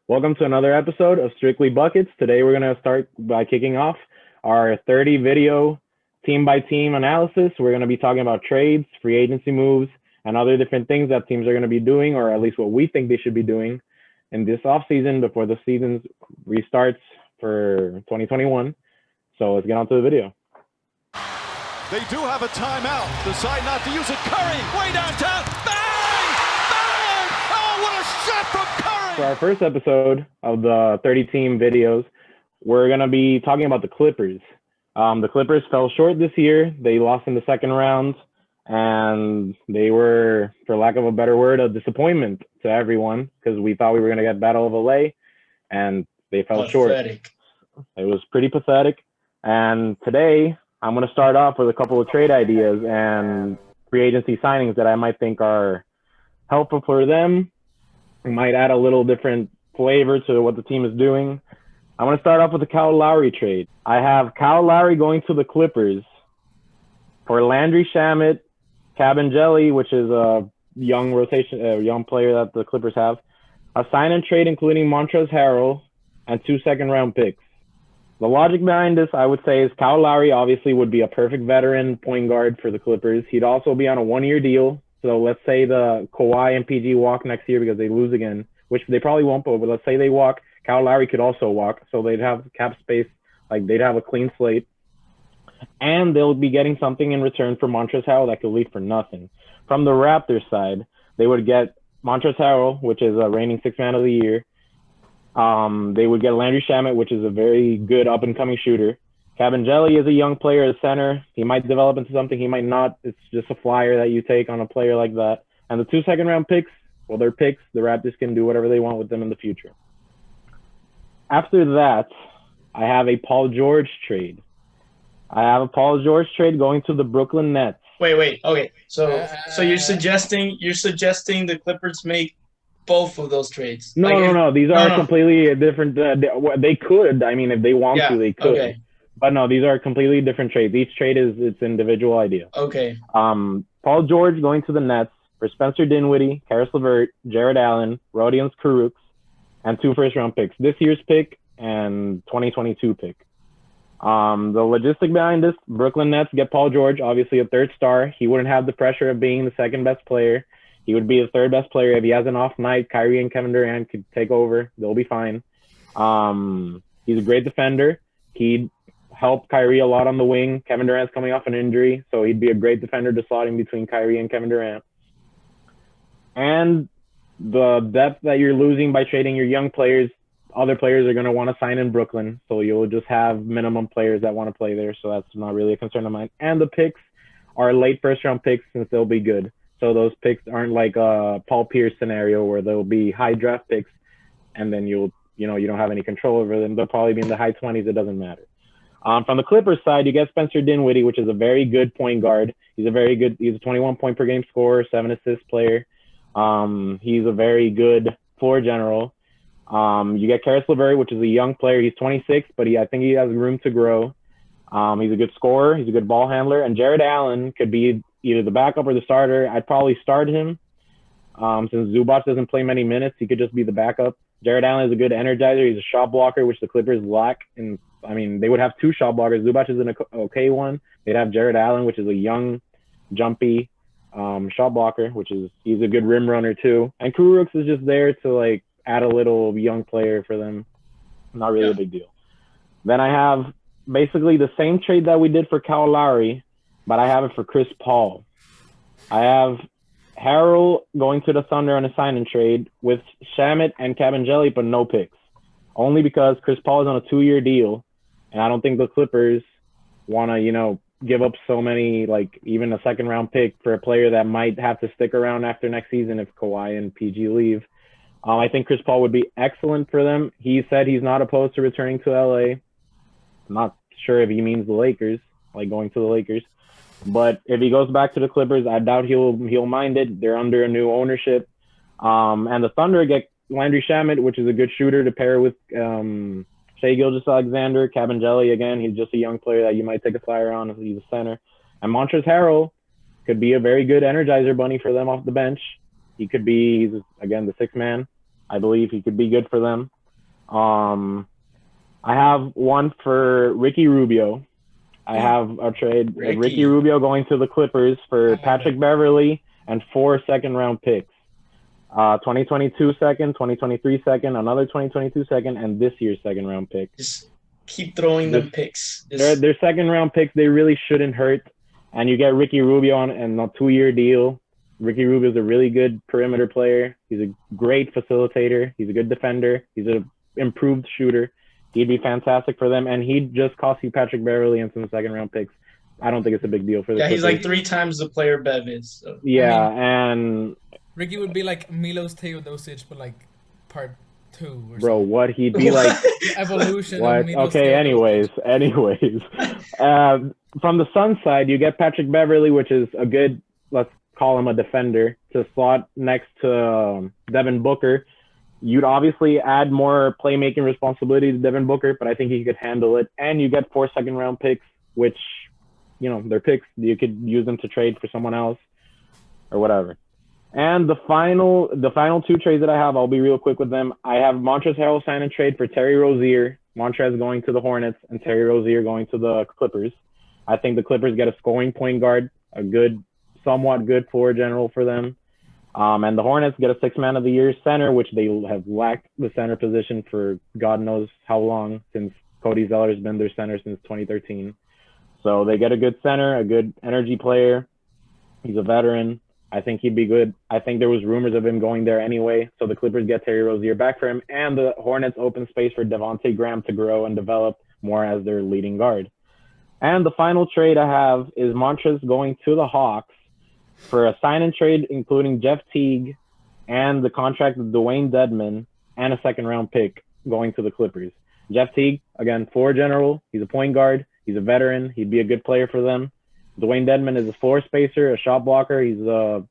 Welcome to another episode of Strictly Buckets. Today we're going to start by kicking off our 30 video team by team analysis. We're going to be talking about trades, free agency moves, and other different things that teams are going to be doing, or at least what we think they should be doing in this offseason before the season restarts for 2021. So let's get on to the video. They do have a timeout. Decide not to use it. Curry, way downtown. Bang! Bang! Oh, what a shot from Curry! For our first episode of the 30-team videos, we're going to be talking about the Clippers. The Clippers fell short this year. They lost in the second round, and they were, for lack of a better word, a disappointment to everyone because we thought we were going to get Battle of LA, and they fell short. It was pretty pathetic. And today, I'm going to start off with a couple of trade ideas and free agency signings that I might think are helpful for them. We might add a little different flavor to what the team is doing. I'm going to start off with the Kyle Lowry trade. I have Kyle Lowry going to the Clippers for Landry Shamet, Cabangeli, which is a young player that the Clippers have, a sign and trade including Montrezl Harrell, and 2 second-round picks. The logic behind this, I would say, is Kyle Lowry obviously would be a perfect veteran point guard for the Clippers. He'd also be on a one-year deal. So let's say the Kawhi and PG walk next year because they lose again, which they probably won't, but let's say they walk. Kyle Lowry could also walk, so they'd have cap space, like they'd have a clean slate. And they'll be getting something in return for Montrezl Harrell that could leave for nothing. From the Raptors side, they would get Montrezl Harrell, which is a reigning sixth man of the year. They would get Landry Shamet, which is a very good up-and-coming shooter. Cabangeli is a young player at center. He might develop into something. He might not. It's just a flyer that you take on a player like that. And the 2 second-round picks, well, they're picks. The Raptors can do whatever they want with them in the future. After that, I have a Paul George trade. I have a Paul George trade going to the Brooklyn Nets. Wait. Okay. So you're suggesting the Clippers make both of those trades? No. These are completely different. They could. I mean, if they want to, they could. Okay. But no, these are completely different trades. Each trade is its individual idea. Okay. Paul George going to the Nets for Spencer Dinwiddie, Karis LeVert, Jared Allen, Rodions Kurucs, and 2 first-round picks. This year's pick and 2022 pick. The logistic behind this, Brooklyn Nets get Paul George, obviously a third star. He wouldn't have the pressure of being the second best player. He would be the third best player. If he has an off night, Kyrie and Kevin Durant could take over. They'll be fine. He's a great defender. He'd help Kyrie a lot on the wing. Kevin Durant's coming off an injury, so he'd be a great defender to slot in between Kyrie and Kevin Durant. And the depth that you're losing by trading your young players, other players are going to want to sign in Brooklyn, so you'll just have minimum players that want to play there, so that's not really a concern of mine. And the picks are late first-round picks since they'll be good. So those picks aren't like a Paul Pierce scenario where they'll be high draft picks and then you don't have any control over them. They'll probably be in the high 20s. It doesn't matter. From the Clippers side, you get Spencer Dinwiddie, which is a very good point guard. He's a 21 point per game scorer, 7 assist player. He's a very good floor general. You get Karis LeVert, which is a young player. He's 26, but I think he has room to grow. He's a good scorer. He's a good ball handler. And Jared Allen could be either the backup or the starter. I'd probably start him. Since Zubac doesn't play many minutes, he could just be the backup. Jared Allen is a good energizer. He's a shot blocker, which the Clippers lack. And I mean, they would have 2 shot blockers. Zubac is an okay one. They'd have Jared Allen, which is a young, jumpy shot blocker, he's a good rim runner too. And Kurucs is just there to add a little young player for them. Not really a big deal. Then I have basically the same trade that we did for Kyle Lowry, but I have it for Chris Paul. I have Harrell going to the Thunder on a sign and trade with Shamet and Cabangeli, but no picks. Only because Chris Paul is on a 2-year deal, and I don't think the Clippers want to, give up so many, even a second-round pick for a player that might have to stick around after next season if Kawhi and PG leave. I think Chris Paul would be excellent for them. He said he's not opposed to returning to LA. I'm not sure if he means the Lakers, going to the Lakers. But if he goes back to the Clippers, I doubt he'll mind it. They're under a new ownership. And the Thunder get Landry Shamet, which is a good shooter to pair with Shai Gilgeous-Alexander. Cabangeli, again, he's just a young player that you might take a flyer on if he's a center. And Montrezl Harrell could be a very good energizer bunny for them off the bench. He's, again, the sixth man. I believe he could be good for them. I have one for Ricky Rubio. I have a trade Ricky Rubio going to the Clippers for Patrick Beverley and 4 second-round picks. 2022 second, 2023 second, another 2022 second, and this year's second-round pick. Just keep throwing them picks. Their second-round picks, they really shouldn't hurt. And you get Ricky Rubio on a 2-year deal. Ricky Rubio is a really good perimeter player. He's a great facilitator. He's a good defender. He's an improved shooter. He'd be fantastic for them. And he'd just cost you Patrick Beverley and some second-round picks. I don't think it's a big deal for the Clippers. He's like 3 times the player Bev is. So. Yeah, and Ricky would be like Milos Teodosic, but like part 2 or something. Bro, what he'd be like evolution. What? Of Milos Okay, Teodosic. anyways. From the Suns side, you get Patrick Beverley, which is a good, let's call him a defender, to slot next to Devin Booker. You'd obviously add more playmaking responsibility to Devin Booker, but I think he could handle it. And you get 4 second-round picks, which, they're picks. You could use them to trade for someone else or whatever. And the final 2 trades that I have, I'll be real quick with them. I have Montrezl Harrell sign and trade for Terry Rozier. Montrezl going to the Hornets and Terry Rozier going to the Clippers. I think the Clippers get a scoring point guard, a somewhat good floor general for them. And the Hornets get a 6th man of the year center, which they have lacked the center position for God knows how long, since Cody Zeller has been their center since 2013. So they get a good center, a good energy player. He's a veteran. I think he'd be good. I think there was rumors of him going there anyway. So the Clippers get Terry Rozier back for him, and the Hornets open space for Devontae Graham to grow and develop more as their leading guard. And the final trade I have is Montrezl going to the Hawks for a sign and trade, including Jeff Teague and the contract of Dwayne Dedmon and a 2nd-round pick going to the Clippers. Jeff Teague, again, floor general. He's a point guard. He's a veteran. He'd be a good player for them. Dwayne Dedmon is a floor spacer, a shot blocker. He's a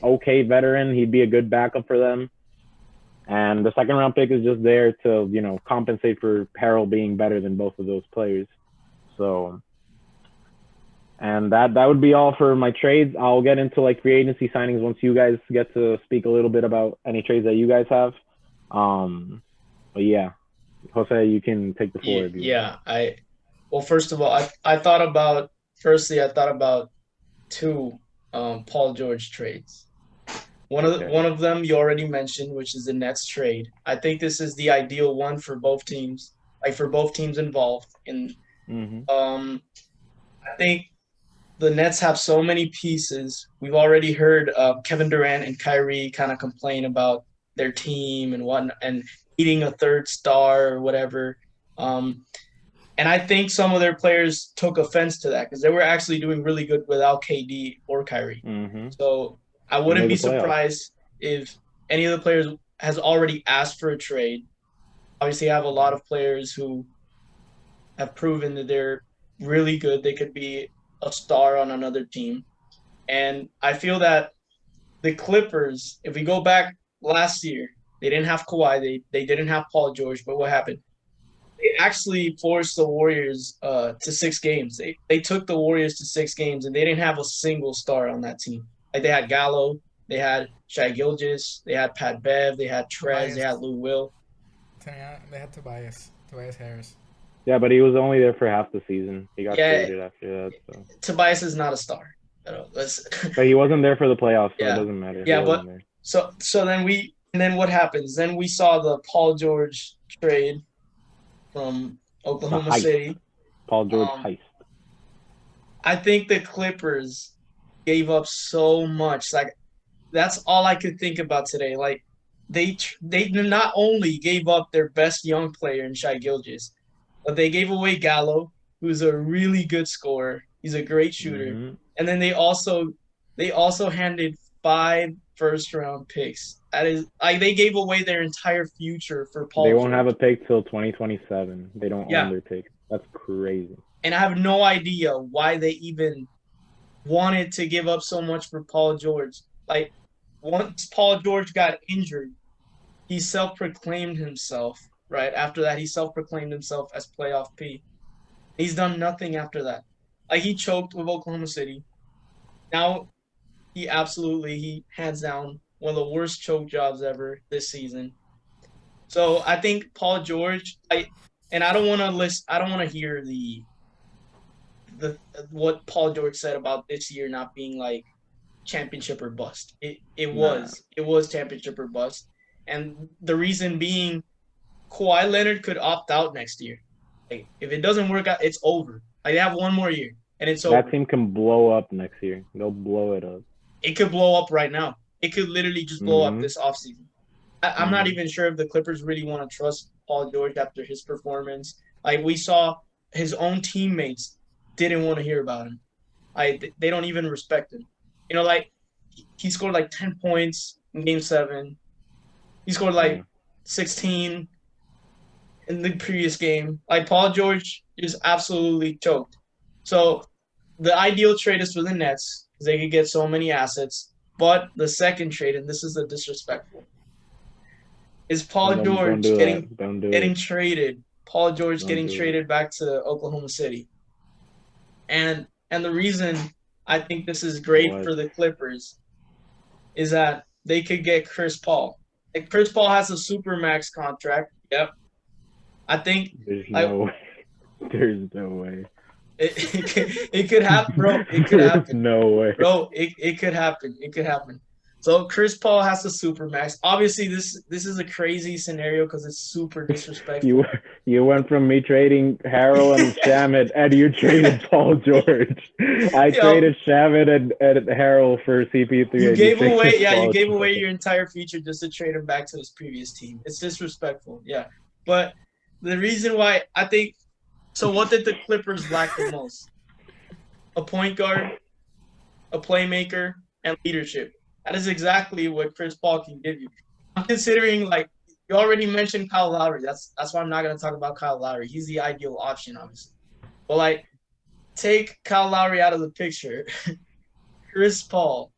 okay veteran. He'd be a good backup for them. And the 2nd-round pick is just there to, compensate for Harrell being better than both of those players. So, and that would be all for my trades. I'll get into free agency signings once you guys get to speak a little bit about any trades that you guys have. But yeah, Jose, you can take the floor. Well, first of all, I thought about 2 Paul George trades. One of them you already mentioned, which is the Nets trade. I think this is the ideal one for both teams, for both teams involved. I think the Nets have so many pieces. We've already heard Kevin Durant and Kyrie kind of complain about their team and whatnot, and needing a 3rd star or whatever. And I think some of their players took offense to that because they were actually doing really good without KD or Kyrie. So I wouldn't be surprised if any of the players has already asked for a trade. Obviously, I have a lot of players who have proven that they're really good. They could be a star on another team. And I feel that the Clippers, if we go back last year, they didn't have Kawhi. They didn't have Paul George. But what happened? They actually forced the Warriors to 6 games. They took the Warriors to 6 games, and they didn't have a single star on that team. They had Gallo, they had Shai Gilgeous, they had Pat Bev, they had Trez, they had Lou Will. They had Tobias Harris. Yeah, but he was only there for half the season. He got traded after that. So. Tobias is not a star. But he wasn't there for the playoffs, so it doesn't matter. Yeah, but so then what happens? Then we saw the Paul George trade from Oklahoma City. Paul George heist. I think the Clippers gave up so much. That's all I could think about today. They not only gave up their best young player in Shai Gilgeous, but they gave away Gallo, who's a really good scorer. He's a great shooter. And then they also handed 5 first-round picks. That is, they gave away their entire future for Paul George. They won't have a pick till 2027. They don't own their pick. That's crazy. And I have no idea why they even wanted to give up so much for Paul George. Once Paul George got injured, he self-proclaimed himself, right? After that, he self-proclaimed himself as playoff P. He's done nothing after that. He choked with Oklahoma City. Now, he hands down one of the worst choke jobs ever this season. So I think Paul George, and I don't want to hear the what Paul George said about this year not being like championship or bust. It was championship or bust, and the reason being, Kawhi Leonard could opt out next year. Like, if it doesn't work out, it's over. Like, they have one more year, and it's over. That team can blow up next year. They'll blow it up. It could blow up right now. It could literally just blow up this offseason. I'm not even sure if the Clippers really want to trust Paul George after his performance. Like, we saw his own teammates didn't want to hear about him. They don't even respect him. You know, like, he scored like 10 points in Game 7. He scored like 16 in the previous game. Like, Paul George is absolutely choked. So the ideal trade is for the Nets because they could get so many assets. But the second trade, and this is the disrespectful, is Paul George getting traded. Paul George getting traded back to Oklahoma City. And the reason I think this is great for the Clippers is that they could get Chris Paul. Like, Chris Paul has a supermax contract. Yep. I think there's no way. There's no way. It could happen, bro. It could happen. No way. Bro, it could happen. It could happen. So Chris Paul has the supermax. Obviously, this is a crazy scenario because it's super disrespectful. You went from me trading Harrell and Shamet, and you traded Paul George. I traded Shamet and Harrell for CP3. You gave away your entire future just to trade him back to his previous team. It's disrespectful, yeah. But the reason why I think so, what did the Clippers lack the most? A point guard, a playmaker, and leadership. That is exactly what Chris Paul can give you. I'm considering, like, you already mentioned Kyle Lowry. That's why I'm not going to talk about Kyle Lowry. He's the ideal option, obviously. But, like, take Kyle Lowry out of the picture. Chris Paul.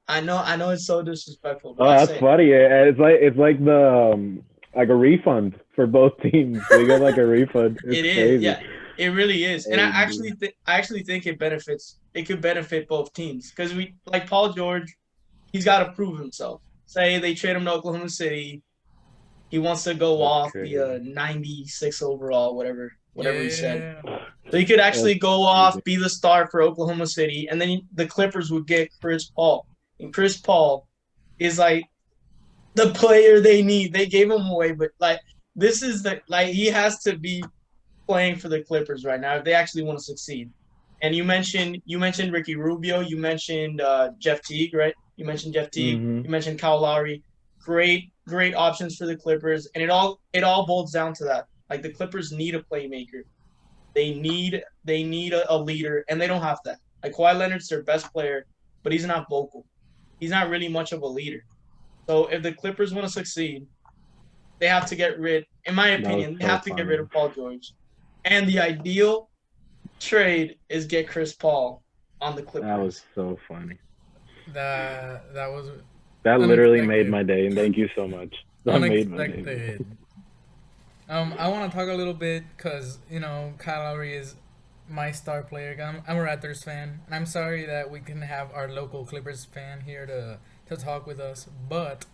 I know it's so disrespectful. Oh, that's funny. It's like the like a refund for both teams. They get like a refund. It's crazy. Yeah. It really is, and I actually think it benefits. It could benefit both teams because like Paul George, he's got to prove himself. Say they trade him to Oklahoma City, he wants to go off the 96 overall, whatever he said. So he could actually go off, be the star for Oklahoma City, and then the Clippers would get Chris Paul, and Chris Paul is like the player they need. They gave him away, but like this is he has to be playing for the Clippers right now if they actually want to succeed. And you mentioned Ricky Rubio, you mentioned Jeff Teague, right? You mentioned Jeff Teague, you mentioned Kyle Lowry. Great options for the Clippers, and it all boils down to that. Like, the Clippers need a playmaker. They need a leader, and they don't have that. Like, Kawhi Leonard's their best player, but he's not vocal. He's not really much of a leader. So if the Clippers want to succeed, they have to get rid, in my opinion, get rid of Paul George. And the ideal trade is get Chris Paul on the Clippers. That was so funny. That literally made my day, and thank you so much. That made my day. I want to talk a little bit because, Kyle Lowry is my star player. I'm a Raptors fan, and I'm sorry that we couldn't have our local Clippers fan here to talk with us, but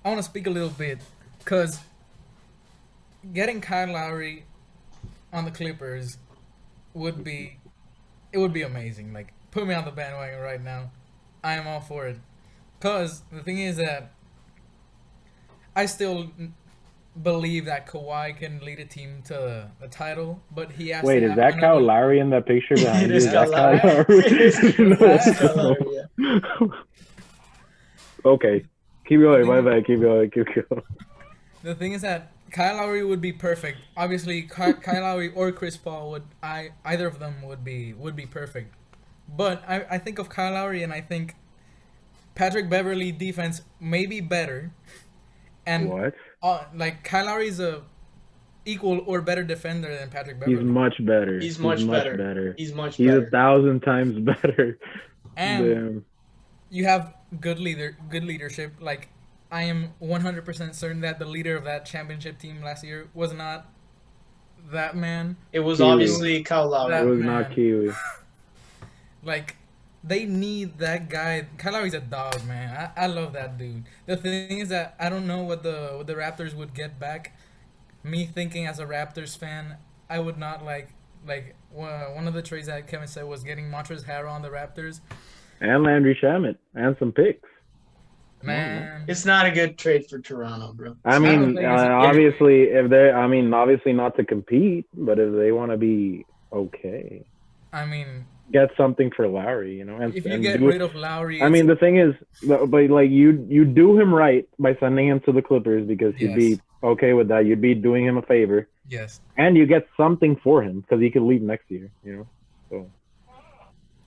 I want to speak a little bit because getting Kyle Lowry on the Clippers would be amazing. Like, put me on the bandwagon right now. I am all for it. Because the thing is that I still believe that Kawhi can lead a team to a title, but he has Wait, to is that Kyle Lowry in that picture behind you? It is Kyle Lowry. That's Kyle Lowry, yeah. Okay. Keep going, my bad. Keep going. The thing is that Kyle Lowry would be perfect. Obviously, Kyle Lowry or Chris Paul either of them would be perfect. But I think of Kyle Lowry and I think Patrick Beverley defense may be better. And what? Like, Kyle Lowry is a equal or better defender than Patrick Beverley. He's much better. He's much better. He's 1,000 times better. And you have good leadership. Like, I am 100% certain that the leader of that championship team last year was not that man. It was obviously Kyle Lowry. It was not Kiwi. Like, they need that guy. Kyle Lowry's a dog, man. I love that dude. The thing is that I don't know what the Raptors would get back. Me thinking as a Raptors fan, I would not one of the trades that Kevin said was getting Montrezl Harrell on the Raptors. And Landry Shamet and some picks. Man, It's not a good trade for Toronto, bro. I mean, obviously, obviously not to compete, but if they want to be okay, I mean, get something for Lowry, and if you get rid of Lowry, I mean, the thing is, but like you do him right by sending him to the Clippers because he'd be okay with that. You'd be doing him a favor. Yes. And you get something for him because he could leave next year, So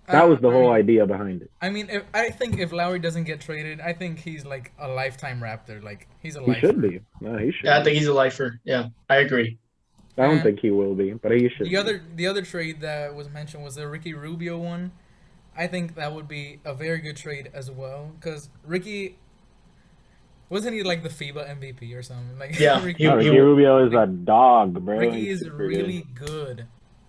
that was the whole idea behind it. I mean, I think if Lowry doesn't get traded, I think he's like a lifetime Raptor. Like he's a lifer. He should be. No, he should. Yeah, I think he's a lifer. Yeah, I agree. I don't think he will be, but he should. The other trade that was mentioned was the Ricky Rubio one. I think that would be a very good trade as well because Ricky. Wasn't he like the FIBA MVP or something? Like yeah, Ricky Rubio is a dog, bro. Ricky is really good,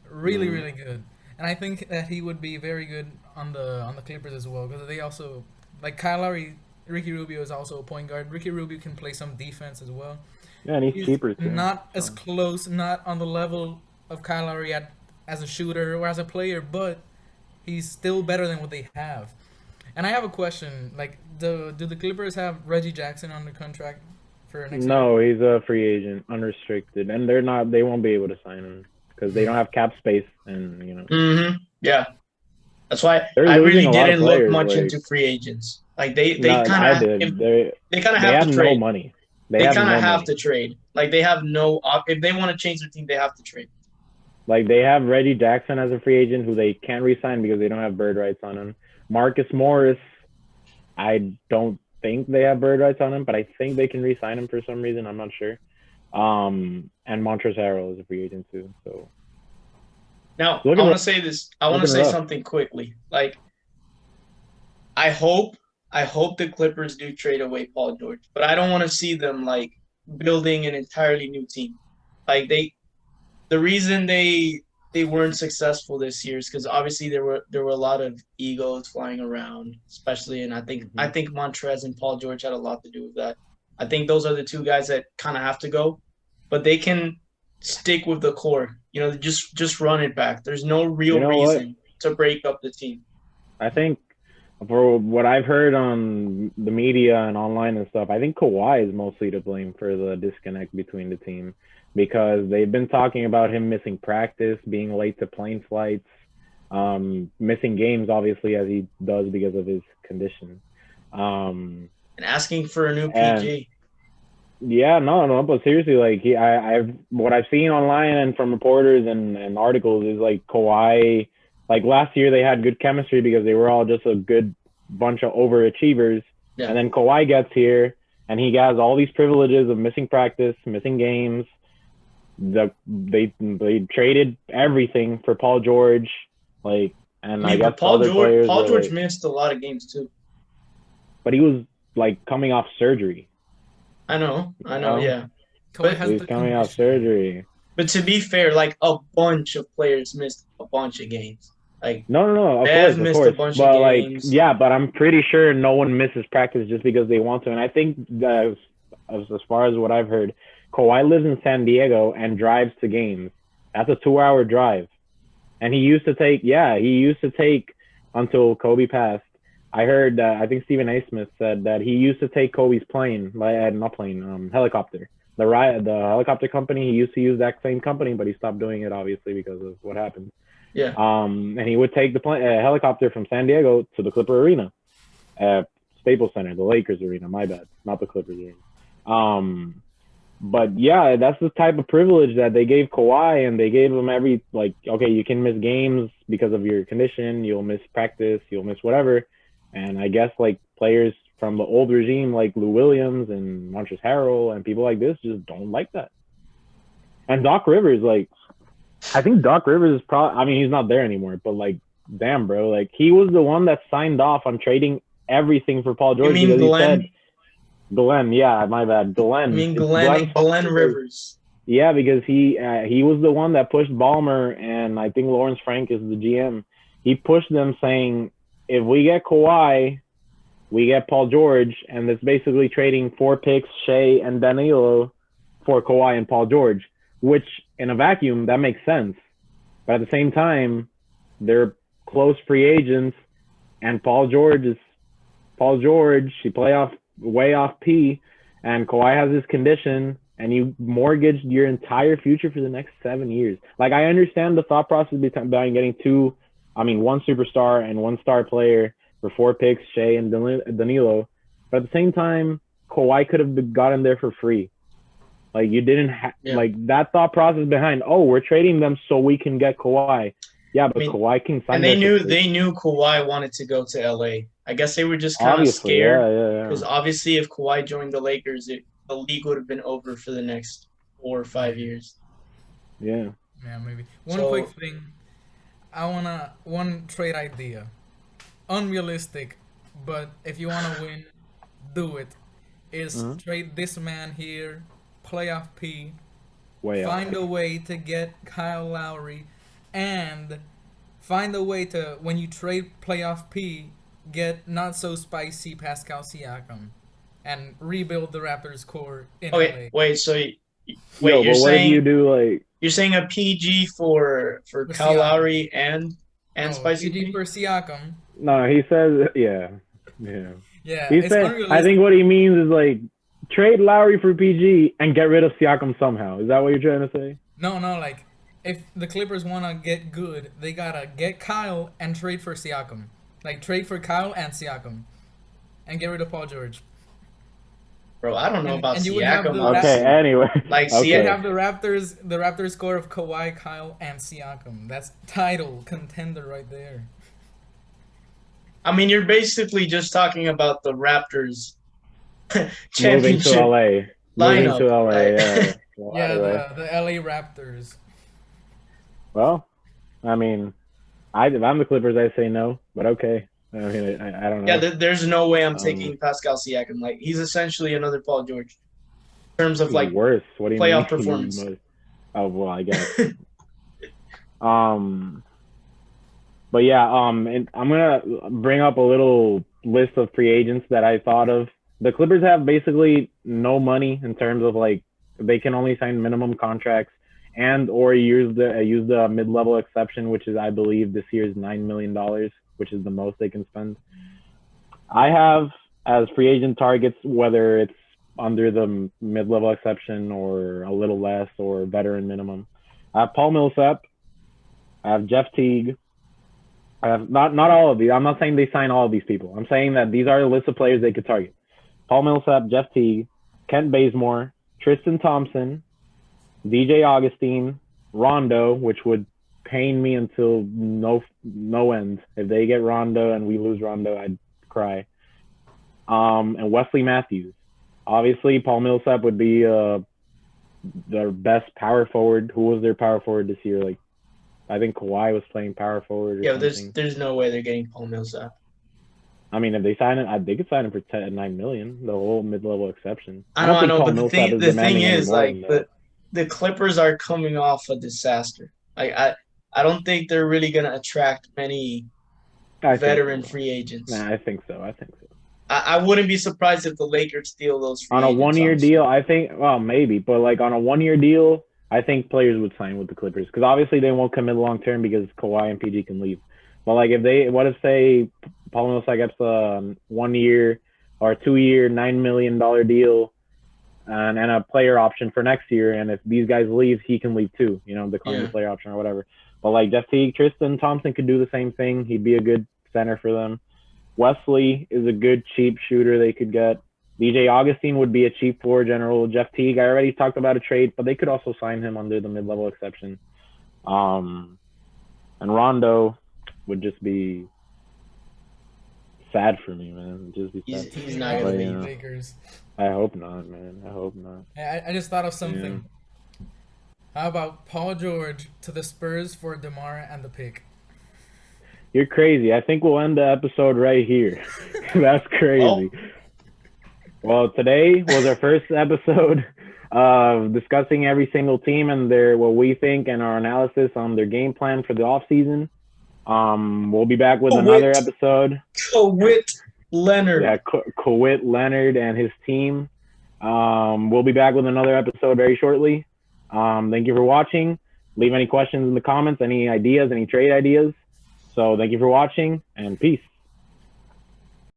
really good, and I think that he would be very good on the Clippers as well because they also like Kyle Lowry. Ricky Rubio is also a point guard. Ricky Rubio can play some defense as well. Yeah, and he's cheaper too. Not as close, not on the level of Kyle Lowry as a shooter or as a player, but he's still better than what they have. And I have a question. Like, do the Clippers have Reggie Jackson under contract for next year? No, he's a free agent, unrestricted, and they won't be able to sign him because they don't have cap space, and Mm-hmm. Yeah, that's why I really didn't look much into free agents. Like they kind of have to trade. No money. They kind of have to trade. Like they have no if they want to change their team, they have to trade. Like they have Reggie Jackson as a free agent who they can't re-sign because they don't have bird rights on him. Marcus Morris, I don't think they have bird rights on him, but I think they can re-sign him for some reason. I'm not sure. And Montrezl Harrell is a free agent too. So now I want to say this. I want to say something quickly. Like I hope the Clippers do trade away Paul George, but I don't want to see them like building an entirely new team. Like the reason they weren't successful this year is because obviously there were a lot of egos flying around, especially, and I think Montrez and Paul George had a lot to do with that. I think those are the two guys that kind of have to go, but they can stick with the core. Just run it back. There's no real reason to break up the team. I think for what I've heard on the media and online and stuff, I think Kawhi is mostly to blame for the disconnect between the team. Because they've been talking about him missing practice, being late to plane flights, missing games, obviously, as he does because of his condition. And asking for a new PG. Yeah, no, but seriously, like what I've seen online and from reporters and articles is like Kawhi, like last year they had good chemistry because they were all just a good bunch of overachievers. Yeah. And then Kawhi gets here and he has all these privileges of missing practice, missing games. They traded everything for Paul George, I guess Paul George missed a lot of games too. But he was coming off surgery. I know, yeah. But he's coming off surgery. But to be fair, a bunch of players missed a bunch of games. No, of course. A bunch of games. Yeah, but I'm pretty sure no one misses practice just because they want to. And I think that as far as what I've heard, Kawhi lives in San Diego and drives to games. That's a 2-hour drive. And he used to take until Kobe passed. I heard I think Stephen A. Smith said that he used to take Kobe's helicopter. The helicopter company, he used to use that same company, but he stopped doing it obviously because of what happened. Yeah. And he would take the helicopter from San Diego to the Clipper Arena, Staples Center, the Lakers Arena. My bad, not the Clippers Arena. But yeah, that's the type of privilege that they gave Kawhi, and they gave him okay, you can miss games because of your condition, you'll miss practice, you'll miss whatever. And I guess players from the old regime like Lou Williams and Montrezl Harrell and people like this just don't like that. And Doc Rivers, I think Doc Rivers is he's not there anymore, but damn, bro, he was the one that signed off on trading everything for Paul George. You mean Glenn? Glenn, yeah, my bad. Glenn. I mean Glenn Rivers. Yeah, because he was the one that pushed Ballmer, and I think Lawrence Frank is the GM. He pushed them saying, if we get Kawhi, we get Paul George, and it's basically trading 4 picks, Shea and Danilo, for Kawhi and Paul George, which in a vacuum, that makes sense. But at the same time, they're close free agents, and Paul George, he way off P, and Kawhi has his condition, and you mortgaged your entire future for the next 7 years. Like, I understand the thought process behind getting one superstar and 1 star player for 4 picks, Shea and Danilo. But at the same time, Kawhi could have gotten there for free. Like, you didn't like that thought process behind, we're trading them so we can get Kawhi. Yeah, but Kawhi can sign. And they knew Kawhi wanted to go to LA. I guess they were just kind of scared because obviously if Kawhi joined the Lakers, the league would have been over for the next 4 or 5 years. Yeah. Yeah, maybe. Quick thing. I wanna one trade idea. Unrealistic, but if you wanna win, do it. Trade this man here, playoff P, find a way to get Kyle Lowry, and find a way to, when you trade playoff P, get not so spicy Pascal Siakam, and rebuild the Raptors core in LA. You're saying what do you do, you're saying a PG for Kyle Lowry and spicy PG for Siakam. No, he says yeah. He said, I think what he means is trade Lowry for PG and get rid of Siakam somehow. Is that what you're trying to say? No, if the Clippers want to get good, they gotta get Kyle and trade for Siakam. Trade for Kyle and Siakam, and get rid of Paul George. Bro, I don't know about Siakam. Okay, anyway. You have the Raptors core of Kawhi, Kyle, and Siakam. That's title contender right there. I mean, you're basically just talking about the Raptors championship lineup. Moving to LA, yeah. The LA Raptors. Well, I mean, if I'm the Clippers, I say no, but okay. I mean, I don't know. Yeah, there's no way I'm taking Pascal Siakam. He's essentially another Paul George in terms of worse. What do you playoff mean? Performance. Oh well, I guess. But yeah, and I'm gonna bring up a little list of free agents that I thought of. The Clippers have basically no money in terms of they can only sign minimum contracts and or use the mid-level exception, which is, I believe, this year's $9 million, which is the most they can spend. I have as free agent targets, whether it's under the mid-level exception or a little less or veteran minimum. I have Paul Millsap. I have Jeff Teague. I have not all of these. I'm not saying they sign all of these people. I'm saying that these are the list of players they could target. Paul Millsap, Jeff Teague, Kent Bazemore, Tristan Thompson, DJ Augustine, Rondo, which would pain me until no end. If they get Rondo and we lose Rondo, I'd cry. And Wesley Matthews. Obviously, Paul Millsap would be their best power forward. Who was their power forward this year? I think Kawhi was playing power forward. There's no way they're getting Paul Millsap. I mean, if they sign it, they could sign him for $9 million. The whole mid-level exception. I know, but the thing is, the Clippers are coming off a disaster. I don't think they're really gonna attract many veteran free agents. Nah, I think so. I wouldn't be surprised if the Lakers steal those free agents. On a one-year deal, I think. Well, maybe, but on a one-year deal, I think players would sign with the Clippers because obviously they won't commit long-term because Kawhi and PG can leave. But if Paul Millsap gets a 1 year or 2 year, $9 million deal and a player option for next year, and if these guys leave, he can leave too. Decline the player option or whatever. But Jeff Teague, Tristan Thompson could do the same thing. He'd be a good center for them. Wesley is a good cheap shooter they could get. DJ Augustine would be a cheap floor general. Jeff Teague, I already talked about a trade, but they could also sign him under the mid-level exception. And Rondo would just be sad for me, man. Just be sad. He's not going to be Lakers. I hope not, man. I hope not. I just thought of something. Yeah. How about Paul George to the Spurs for DeMar and the pick? You're crazy. I think we'll end the episode right here. That's crazy. Well, today was our first episode of discussing every single team and what we think and our analysis on their game plan for the offseason. We'll be back with another episode. Kawhi Leonard. Yeah, Kawhi Leonard and his team. We'll be back with another episode very shortly. Thank you for watching. Leave any questions in the comments, any ideas, any trade ideas. So thank you for watching, and peace.